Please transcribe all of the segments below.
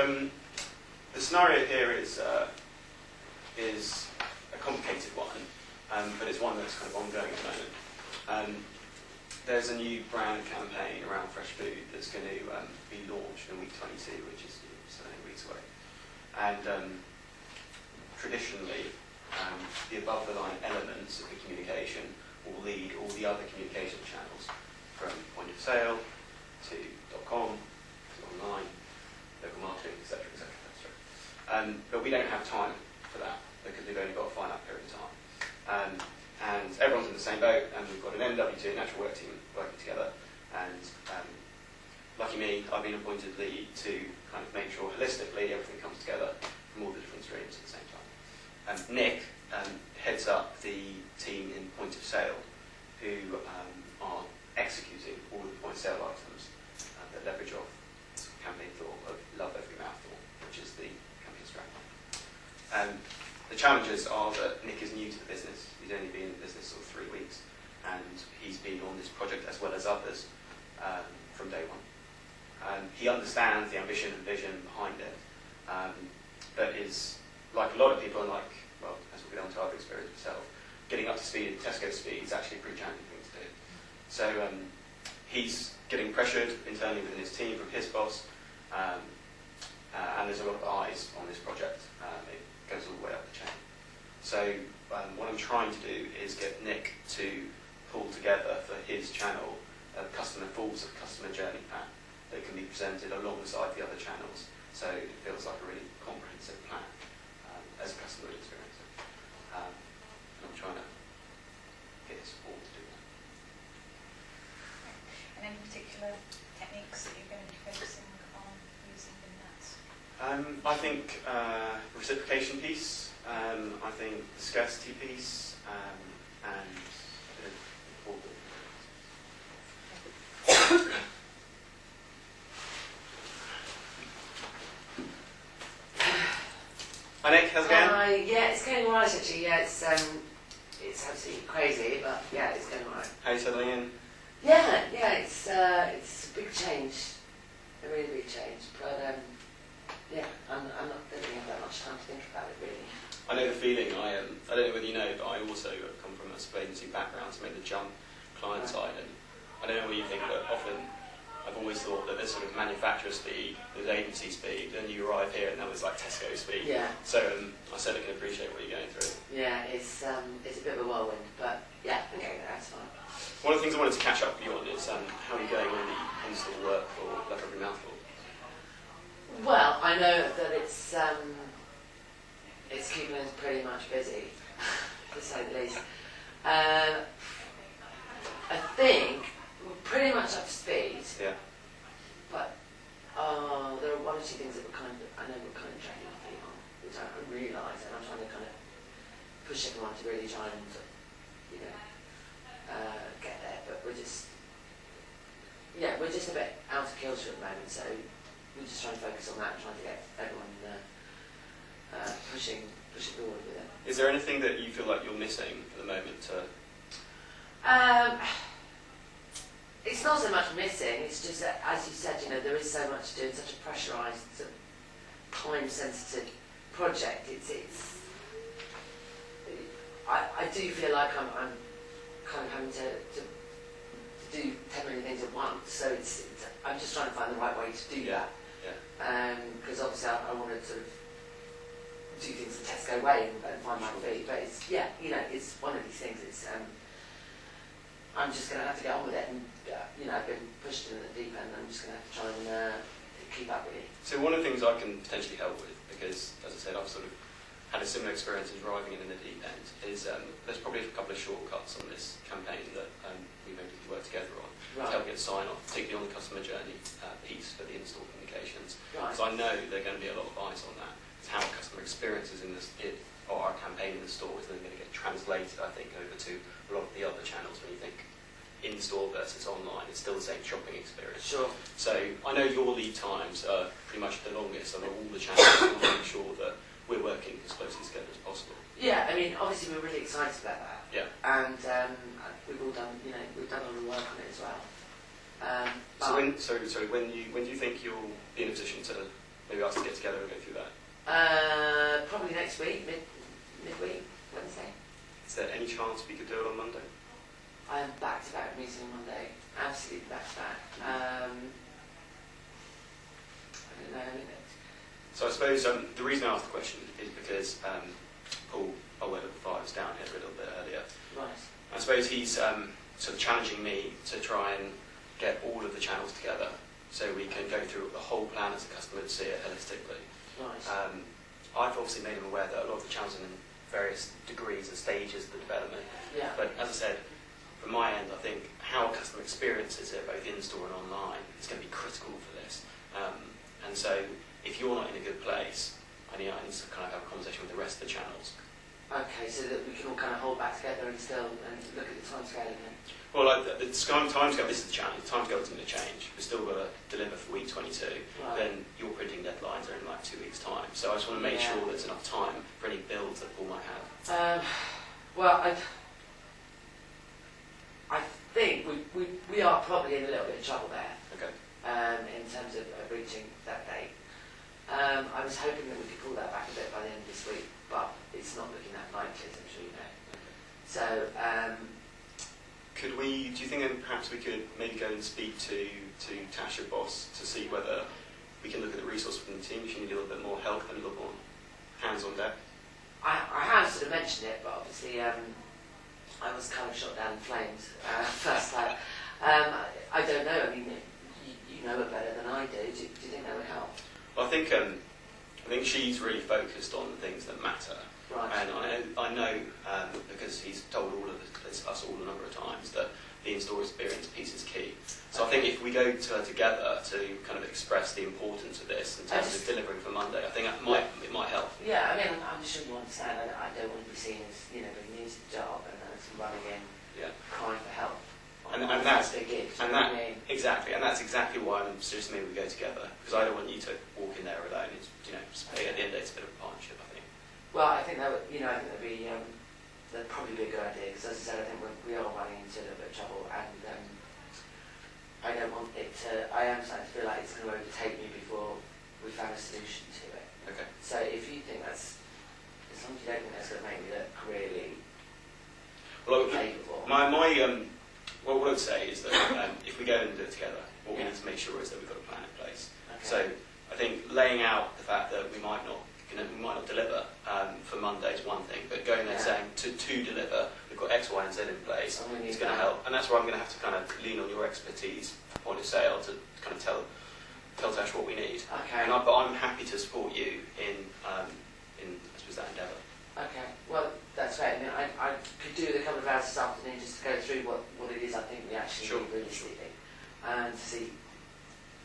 the scenario here is a complicated one, but it's one that's kind of ongoing at the moment. There's a new brand campaign around fresh food that's going to be launched in week 22, which is 7 weeks away. And traditionally, the above-the-line elements of the communication will lead all the other communication channels, from point of sale to .com to online, local marketing, etc., etc., etc. But we don't have time for that because we've only got a finite period of time. And everyone's in the same boat, and we've got an NWT, natural work team, working together. And lucky me, I've been appointed lead to kind of make sure holistically everything comes together from all the different streams at the same time. Nick heads up the team in point of sale, who are executing all of the point of sale items that leverage off campaign thought of Love Every Mouthful, which is the campaign strategy. The challenges are that Nick is new to the business. He's only been in the business for 3 weeks, and he's been on this project as well as others from day one. He understands the ambition and vision behind it, but is, like a lot of people, and like, well, as we'll get on to our experience itself, getting up to speed at Tesco speed is actually a pretty challenging thing to do. So he's getting pressured internally within his team from his boss, and there's a lot of eyes on this project. It goes all the way up the chain. So what I'm trying to do is get Nick to pull together for his channel a full customer journey plan that can be presented alongside the other channels. So it feels like a really comprehensive plan as a customer experience. And I'm trying to get us all to do that. And any particular techniques that you're going to be focusing on using in that? I think reciprocation piece, I think the scarcity piece, and a bit of all the Hi Nick, how's it going? Yeah, it's going alright actually. Yeah, it's absolutely crazy, but yeah, it's going alright. How are you settling in? Yeah, it's a big change, a really big change. But yeah, I'm not going to have that much time to think about it really. I know the feeling. I don't know whether you know, but I also come from a supply agency background, so made the jump client side, and I don't know what you think, but often I've always thought that there's sort of manufacturer speed, there's agency speed, and you arrive here and that was like Tesco speed. Yeah. So I certainly can appreciate what you're going through. Yeah, it's a bit of a whirlwind, but yeah, okay, that's fine. One of the things I wanted to catch up with you on is how are you going on the install work for Love Every Mouthful? Well, I know that it's keeping us pretty much busy, to say the least. I think we're pretty much up to speed. Yeah. But there are one or two things that I know we're kind of dragging our feet on, which I realise, and I'm trying to kind of push everyone to really try and, get there. But we're just a bit out of kilter at the moment, so we're just trying to focus on that and trying to get everyone pushing forward with it. Is there anything that you feel like you're missing at the moment? It's not so much missing, it's just that, as you said, there is so much to do in such a pressurised, time-sensitive project. I do feel like I'm kind of having to do 10 million things at once, so I'm just trying to find the right way to do that. Yeah. Because obviously I want to sort of do things the Tesco way and find my feet, but it's one of these things. I'm just going to have to get on with it, and I've been pushed in the deep end, and I'm just going to have to try and keep up with it. So one of the things I can potentially help with, because as I said, I've sort of had a similar experience as driving in the deep end, is there's probably a couple of shortcuts on this campaign that we maybe could work together on to help get sign off, particularly on the customer journey piece for the in-store communications. Right. So I know there are going to be a lot of eyes on that. It's how customer experiences or our campaign in the store is then going to get translated, I think, over to a lot of the other channels. When you think in-store versus online, it's still the same shopping experience. Sure. So I know your lead times are pretty much the longest on all the channels. I want to make sure that we're working as closely together as possible. Yeah, I mean, obviously we're really excited about that. Yeah. And we've all done, we've done a lot of work on it as well. So when do you think you'll be in a position to maybe us to get together and go through that? Probably next week, midweek, Wednesday. Is there any chance we could do it on Monday? I am back-to-back meeting on Monday. Absolutely back-to-back. I don't know. So I suppose the reason I asked the question is because Paul, our web at 5, is down here a little bit earlier. Right. I suppose he's sort of challenging me to try and get all of the channels together so we can go through the whole plan as a customer to see it holistically. Right. I've obviously made him aware that a lot of the channels are in various degrees and stages of the development. Yeah. But as I said, from my end, I think how a customer experiences it, both in-store and online, is going to be critical for this. And so, if you're not in a good place, I need to kind of have a conversation with the rest of the channels. Okay, so that we can all kind of hold back together and still look at the timescale again. Well, like the timescale, this is the challenge. The timescale isn't going to change. We've still got to deliver for week 22. Right. Then your printing deadlines are in like 2 weeks' time. So I just want to make sure there's enough time for any builds that Paul might have. Well, I think we are probably in a little bit of trouble there. Okay. In terms of reaching that date. I was hoping that we could pull that back a bit by the end of this week, but it's not looking that likely, as I'm sure you know. So, do you think then perhaps we could maybe go and speak to Tasha Boss to see whether we can look at the resource from the team if you need a little bit more help and a little more hands on deck? I have sort of mentioned it, but obviously I was kind of shot down in flames first time. I don't know, I mean, you know it better than I do. Do you think that would help? Well, I think she's really focused on the things that matter. Right. And I know because he's told us all a number of times that the in-store experience piece is key. So I think if we go together to kind of express the importance of this in terms of delivering for Monday, I think it might help. Yeah, I mean, I'm sure you understand. I don't want to be seen as being new to the job and running in, crying for help. And that's big gig. Exactly, and that's exactly why I'm suggesting maybe we go together, because I don't want you to walk in there alone. It's, at the end of the day, it's a bit of a partnership, I think. Well, I think that would, that'd probably be a good idea, because as I said, I think we are running into a little bit of trouble, and I don't want it to. I am starting to feel like it's going to overtake me before we found a solution to it. Okay. So if you think as long as you don't think that's going to make me look really capable. What I would say is that if we go and do it together, what we need to make sure is that we've got a plan in place. Okay. So I think laying out the fact that we might not deliver for Monday is one thing, but going there saying to deliver, we've got X, Y, and Z in place, it's going to help. And that's where I'm going to have to kind of lean on your expertise, point of sale, to kind of tell Tash what we need. Okay. But I'm happy to support you in I suppose that endeavour. Okay, well, that's great. I mean, I could do with a couple of hours this afternoon just to go through what it is I think we actually need realistically, and to see,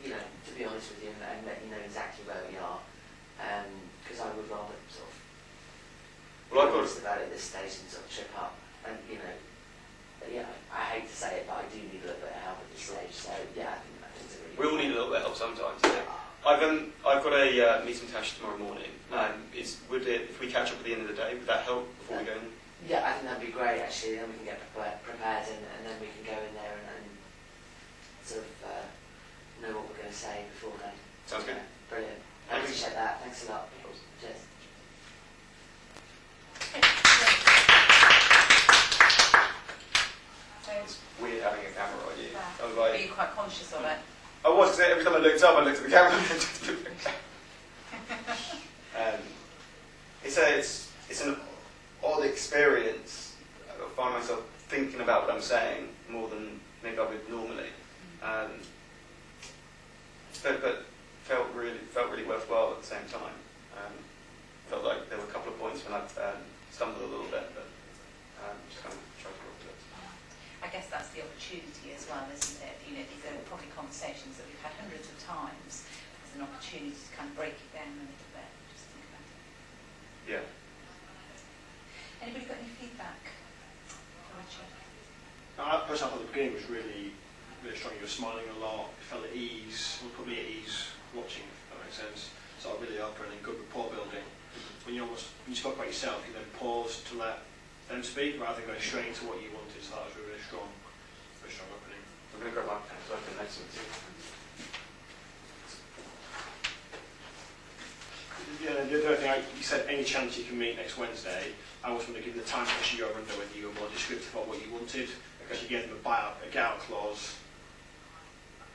to be honest with you, and let you know exactly where we are, because I would rather sort of be honest about it at this stage and sort of trip up, and I hate to say it, but I do need a little bit of help at this stage, so I think it's a really we all need a little bit of help sometimes. I've got a meeting with Tash tomorrow morning. If we catch up at the end of the day, would that help before we go in? Yeah, I think that'd be great actually. Then we can get prepared and then we can go in there and sort of know what we're going to say before then. Sounds good. Brilliant. I appreciate that. Thanks a lot. Cheers. It's weird having a camera on you. Are you quite conscious of it? I was, because every time I looked up, I looked at the camera. It's an odd experience. I find myself thinking about what I'm saying more than maybe I would normally. But felt really worthwhile at the same time. Felt like there were a couple of points when I stumbled a little bit, but just kind of tried to work with it. I guess that's the opportunity as well, isn't it? These are probably conversations that we've had hundreds of times. There's an opportunity to kind of break it down a little bit. Just think about it. Yeah. Anybody got any feedback for Richard? That first half at the beginning was really strong. You were smiling a lot. You felt at ease. It put me at ease watching, if that makes sense. So really open and good rapport building. When you spoke about yourself, you then paused to let them speak rather than going straight into what you wanted. So that was really strong opening. I'm going to grab my pen so I can next one too. Yeah, the other thing, you said any chance you can meet next Wednesday. I always want to give them the time to actually go under whether you were more descriptive about what you wanted, because you gave them a get out clause.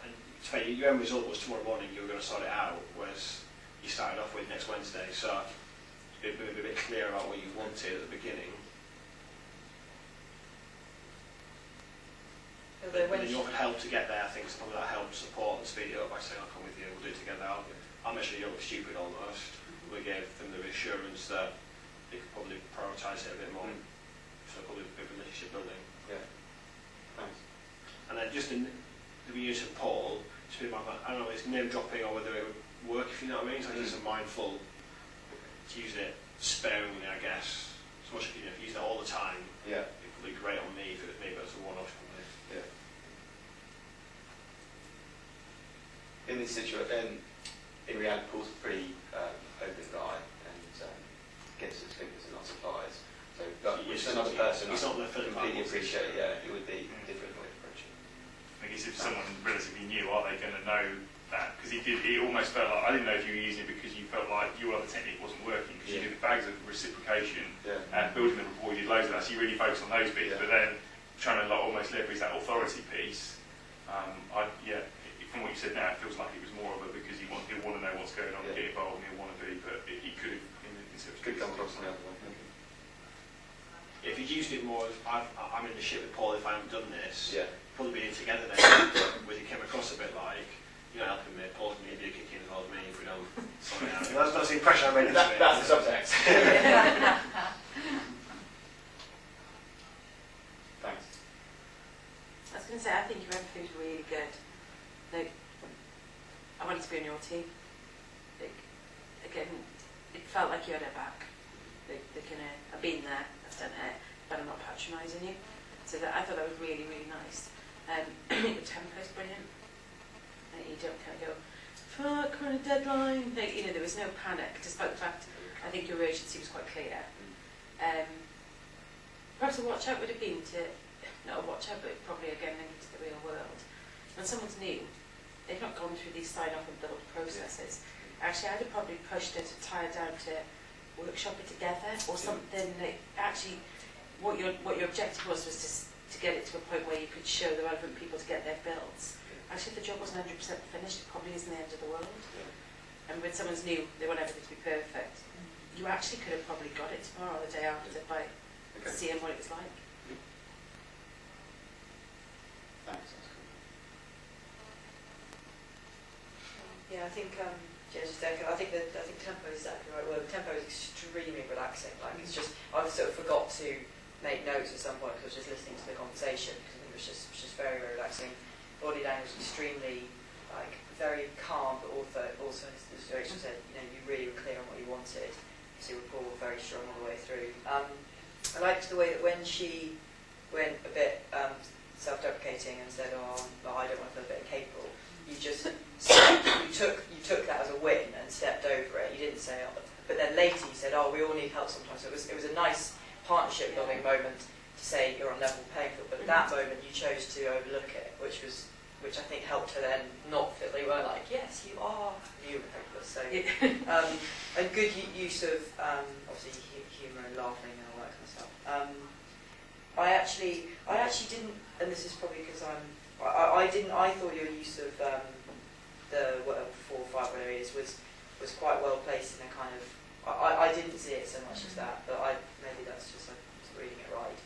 And to say, your end result was tomorrow morning you were going to sort it out, whereas you started off with next Wednesday. So be a bit clear about what you wanted at the beginning. And then you offered help to get there. I think some of that helped support and speed it up by saying, I'll come with you, we'll do it together. I'll make sure you don't look stupid almost. We gave them the reassurance that they could probably prioritise it a bit more. So probably a bit of relationship building. Yeah. Thanks. And then just in the use of Paul, just be mindful, I don't know if it's name dropping or whether it would work, if you know what I mean. So just a mindful to use it sparingly, I guess. So much if you use it all the time, Yeah. it would be great on me if it was me, but it's a one-off company. Yeah. In this situation, in reality, Paul's a pretty open guy and gets his fingers in lots of pies. So, but with another person, he's I not the Philip completely Michaels. appreciate. Yeah, it would be a different way of approaching. I guess if someone relatively new, are they going to know that? Because he almost felt like, I didn't know if you were using it because you felt like your other technique wasn't working, because you did the bags of reciprocation and building the rapport, you did loads of that, so you really focused on those bits, but then trying to like almost leverage that authority piece, from what you said now, it feels like it was more of a because he'll want to know what's going on, get involved, and he'll want to be, but he could have, Could come across on the other one. If you'd used it more as I'm in the shit with Paul if I haven't done this, Yeah. probably being together then, where it came across a bit like, you're not helping me, Paul's going to give you a kick in as well as me if we don't sort it out. That's the impression I made. That's the subtext. Thanks. I was going to say, I think your empathy was really good. Like, I wanted to be on your team. Like, again, it felt like you had her back. Like, I've been there, I've done it, but I'm not patronising you. So I thought that was really, really nice. Your tempo's brilliant. Like, you don't kind of go, fuck, we're on a deadline. Like, there was no panic, despite the fact I think your urgency was quite clear. Perhaps a watch out would have been not a watch out, but probably again linked to the real world. When someone's new, they've not gone through these sign-off and build processes. Actually, I'd have probably pushed her to tie her down to workshop it together or something that actually what your objective was to get it to a point where you could show the relevant people to get their builds. Actually, if the job wasn't 100% finished, it probably isn't the end of the world. And when someone's new, they want everything to be perfect. You actually could have probably got it tomorrow or the day after by seeing what it was like. Thanks. That's cool. Yeah, I think I think tempo is exactly the right word. Tempo is extremely relaxing. Like it's just I sort of forgot to make notes at some point because I was just listening to the conversation because I think it was just very, very relaxing. Body language extremely like very calm, but also as Rachel said, you really were clear on what you wanted. So your rapport very strong all the way through. I liked the way that when she went a bit self-deprecating and said, "Oh, no, I don't want to feel a bit incapable," you just you took that as a win and stepped over it. You didn't say, "Oh," but then later you said, "Oh, we all need help sometimes." So it was a nice partnership building moment to say you're on level playing field. But at that moment you chose to overlook it, which I think helped her then not feel they were like, "Yes, you are hopeless." So and good use of obviously humour and laughing and all that kind of stuff. I actually didn't, and this is probably because I thought your use of the 4 or 5 whatever it is was quite well placed in a kind of I didn't see it so much as that, but maybe that's just like reading it right.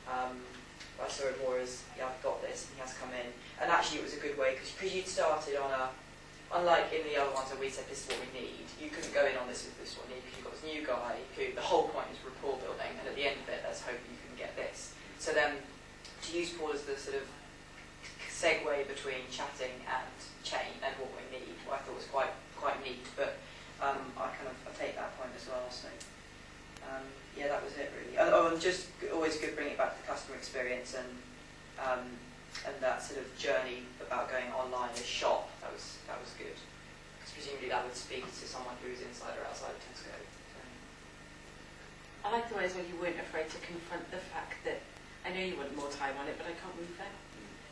I saw it more as I've got this, and he has come in, and actually it was a good way because you'd started on unlike in the other ones where we said this is what we need, you couldn't go in on this is what we need because you've got this new guy who the whole point is rapport building, and at the end of it, let's hope you can get this. So then to use Paul as the sort of segue between chatting and chain and what we need, I thought was quite neat, but I take that point as well. So that was it really. And just always good bring it back to the customer experience and that sort of journey about going online as shop. That was good because presumably that would speak to someone who's inside or outside of Tesco. I like the way as well you weren't afraid to confront the fact that I know you want more time on it, but I can't move it.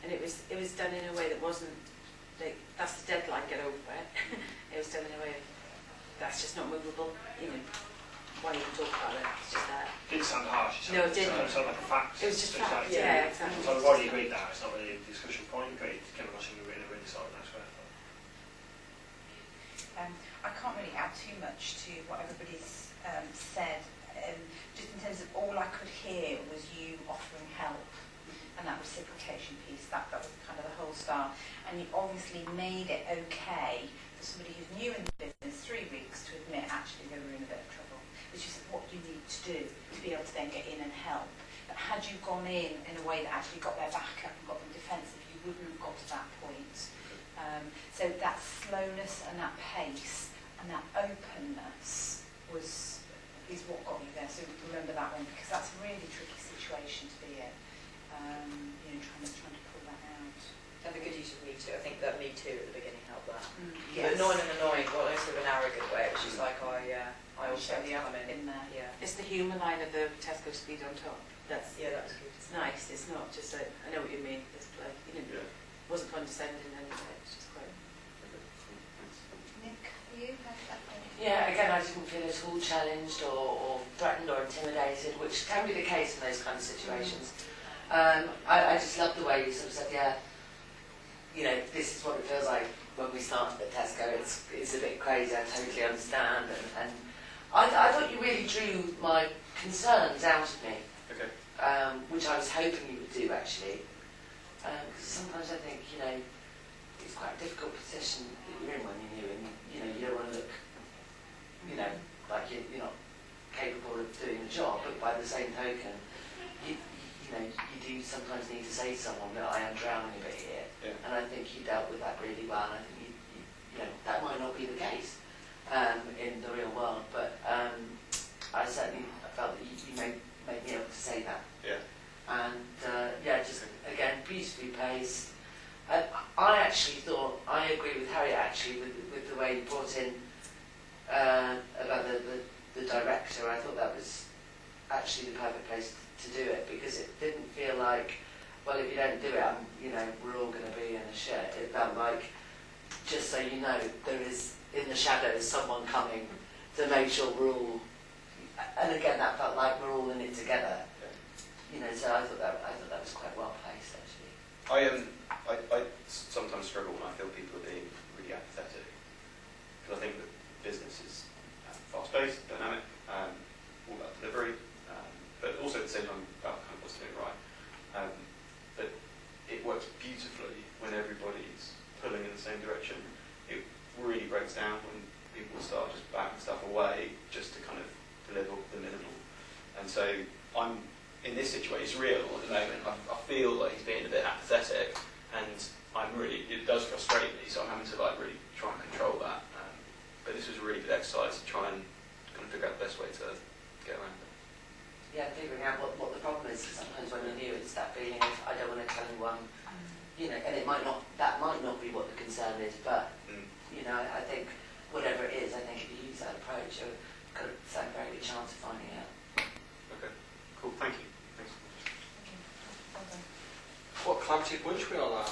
And it was done in a way that wasn't like that's the deadline, get over it. It was done in a way of that's just not movable. You know, why even talk about it? It's just there. It didn't sound harsh. No, it didn't. It sounded like a fact. It was just It's fact. like, Yeah, exactly. So we've already agreed that. It's not really a discussion point, but it came across in a really solid, nice way. I can't really add too much to what everybody's said. Just in terms of all I could hear was you offering help and that reciprocation piece. That was kind of the whole start. And you obviously made it okay for somebody who's new in the business, 3 weeks, to admit actually they were in a bit of trouble, which is what you need to do to be able to then get in and help. But had you gone in a way that actually got their back up and got them defensive, you wouldn't have got to that point. So that slowness and that pace and that openness is what got you there. So remember that one, because that's a really tricky situation to be in. Trying to pull that out. And the good use of Me Too. I think that Me Too at the beginning helped that. Yes. But not in an annoying, well, in sort of an arrogant way. It was just like, I also Show the come in. there. Yeah. It's the humour line of the Tesco speed on top. That was good. It's nice. It's not just I know what you mean. It's like, wasn't condescending and it's just quite. Nick, you had that one? Yeah, again, I didn't feel at all challenged or threatened or intimidated, which can be the case in those kind of situations. I just loved the way you sort of said, this is what it feels like when we started at Tesco. It's a bit crazy, I totally understand. And I thought you really drew my concerns out of me, which I was hoping you would do, actually. Because sometimes I think, it's quite a difficult position that you're in when you're new, and you don't want to look, like you're not capable of doing the job. But by the same token, you do sometimes need to say to someone that I am drowning a bit here. Yeah. And I think you dealt with that really well. And I think that might not be the case in the real world, but I certainly felt that you made me able to say that. Yeah. And just again, beautifully paced. I actually thought, I agree with Harriet actually with the way you brought in about the director. I thought that was actually the perfect place to do it, because it didn't feel like, well, if you don't do it, we're all going to be in a shit. It felt like, just so you know, there is in the shadows someone coming to make sure we're all, and again, that felt like we're all in it together. So I thought that was quite well placed, actually. I sometimes struggle when I feel people are being really apathetic, because I think that business is fast-paced, dynamic, all about delivery, but also at the same time about kind of what's doing right. But it works beautifully when everybody's pulling in the same direction. It really breaks down when people start just backing stuff away just to kind of deliver the minimal. And so I'm in this situation, it's real at the moment. I feel like he's being a bit apathetic, and it does frustrate me, so I'm having to really try and control that. But this was a really good exercise to try and kind of figure out the best way to get around it. Yeah, figuring out what the problem is. Sometimes when you're new, it's that feeling of, I don't want to tell anyone, and that might not be what the concern is, but, I think whatever it is, I think if you use that approach, you've got a very good chance of finding out. Okay, cool, thank you. Thanks. What collaborative bunch we all are.